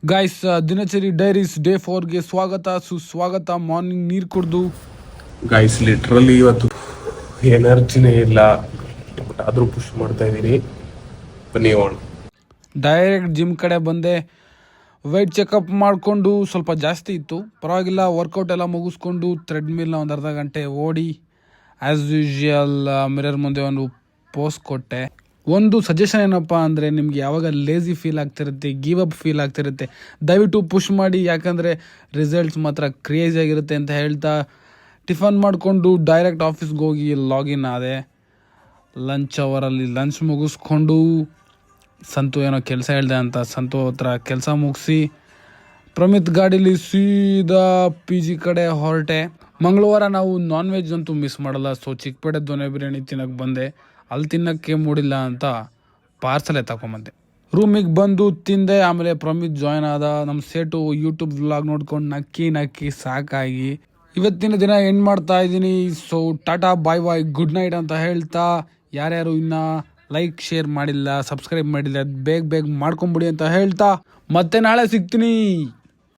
Guys, ದಿನಚರಿ diaries day 4ಗೆ ಸ್ವಾಗತ ಸುಸ್ವಾಗತ. ಮಾರ್ನಿಂಗ್ ನೀರು ಕುಡ್ದು ಗೈಸ್ ಲಿಟ್ರಲಿ ಇವತ್ತು ಎನರ್ಜಿನೇ ಇಲ್ಲ, ಬಟ್ ಆದರೂ ಪುಷ್ ಮಾಡ್ತಾ ಇದ್ದೀನಿ. ಬನ್ನಿ ಹೋಗೋಣ. ಡೈರೆಕ್ಟ್ ಜಿಮ್ ಕಡೆ ಬಂದೆ. ವೆಯ್ಟ್ ಚೆಕಪ್ ಮಾಡಿಕೊಂಡು ಸ್ವಲ್ಪ ಜಾಸ್ತಿ ಇತ್ತು, ಪರವಾಗಿಲ್ಲ. ವರ್ಕೌಟ್ ಎಲ್ಲ ಮುಗಿಸ್ಕೊಂಡು ಥ್ರೆಡ್ಮಿಲ್ನ ಒಂದು ಅರ್ಧ ಗಂಟೆ ಓಡಿ ಆ್ಯಸ್ ಯೂಶುವಲ್ ಮಿರರ್ ಮುಂದೆ ಒಂದು ಪೋಸ್ ಕೊಟ್ಟೆ. ಒಂದು ಸಜೆಷನ್ ಏನಪ್ಪ ಅಂದರೆ, ನಿಮ್ಗೆ ಯಾವಾಗ ಲೇಝಿ ಫೀಲ್ ಆಗ್ತಿರುತ್ತೆ, ಗಿವ್ ಅಪ್ ಫೀಲ್ ಆಗ್ತಿರುತ್ತೆ, ದಯವಿಟ್ಟು ಪುಷ್ ಮಾಡಿ. ಯಾಕಂದರೆ ರಿಸಲ್ಟ್ಸ್ ಮಾತ್ರ ಕ್ರೇಜಿಯಾಗಿರುತ್ತೆ ಅಂತ ಹೇಳ್ತಾ ಟಿಫನ್ ಮಾಡಿಕೊಂಡು ಡೈರೆಕ್ಟ್ ಆಫೀಸ್ಗೆ ಹೋಗಿ ಲಾಗಿನ್ ಆದೆ. ಲಂಚ್ ಅವರಲ್ಲಿ ಲಂಚ್ ಮುಗಿಸ್ಕೊಂಡು ಸಂತು ಏನೋ ಕೆಲಸ ಹೇಳಿದೆ ಅಂತ ಸಂತು ಹತ್ರ ಕೆಲಸ ಮುಗಿಸಿ ಪ್ರಮಿತ್ ಗಾಡೀಲಿ ಸೀದಾ ಪಿ ಜಿ ಕಡೆ ಹೊರಟೆ. ಮಂಗಳವಾರ ನಾವು ನಾನ್ ವೆಜ್ ಅಂತೂ ಮಿಸ್ ಮಾಡಲ್ಲ. ಸೊ ಚಿಕ್ಕಪೇಟೆ ದೊನೆ ಬಿರಿಯಾನಿ ತಿನ್ನೋಕ್ಕೆ ಬಂದೆ. ಅಲ್ಲಿ ತಿನ್ನೋಕ್ಕೆ ಮೂಡಿಲ್ಲ ಅಂತ ಪಾರ್ಸಲೇ ತಗೊಂಬಂದೆ. ರೂಮಿಗೆ ಬಂದು ತಿಂದೆ. ಆಮೇಲೆ ಪ್ರಮಿತ್ ಜಾಯ್ನ್ ಆದ. ನಮ್ಮ ಸೇಟು ಯೂಟ್ಯೂಬ್ ವ್ಲಾಗ್ ನೋಡ್ಕೊಂಡು ನಕ್ಕಿ ಸಾಕಾಗಿ ಇವತ್ತಿನ ದಿನ ಎಂಡ್ ಮಾಡ್ತಾ ಇದ್ದೀನಿ. ಸೊ ಟಾಟಾ ಬಾಯ್ ಬಾಯ್ ಗುಡ್ ನೈಟ್ ಅಂತ ಹೇಳ್ತಾ, ಯಾರ್ಯಾರು ಇನ್ನೂ ಲೈಕ್ ಶೇರ್ ಮಾಡಿಲ್ಲ, ಸಬ್ಸ್ಕ್ರೈಬ್ ಮಾಡಿಲ್ಲ, ಬೇಗ ಮಾಡ್ಕೊಂಬಿಡಿ ಅಂತ ಹೇಳ್ತಾ ಮತ್ತೆ ನಾಳೆ ಸಿಗ್ತೀನಿ.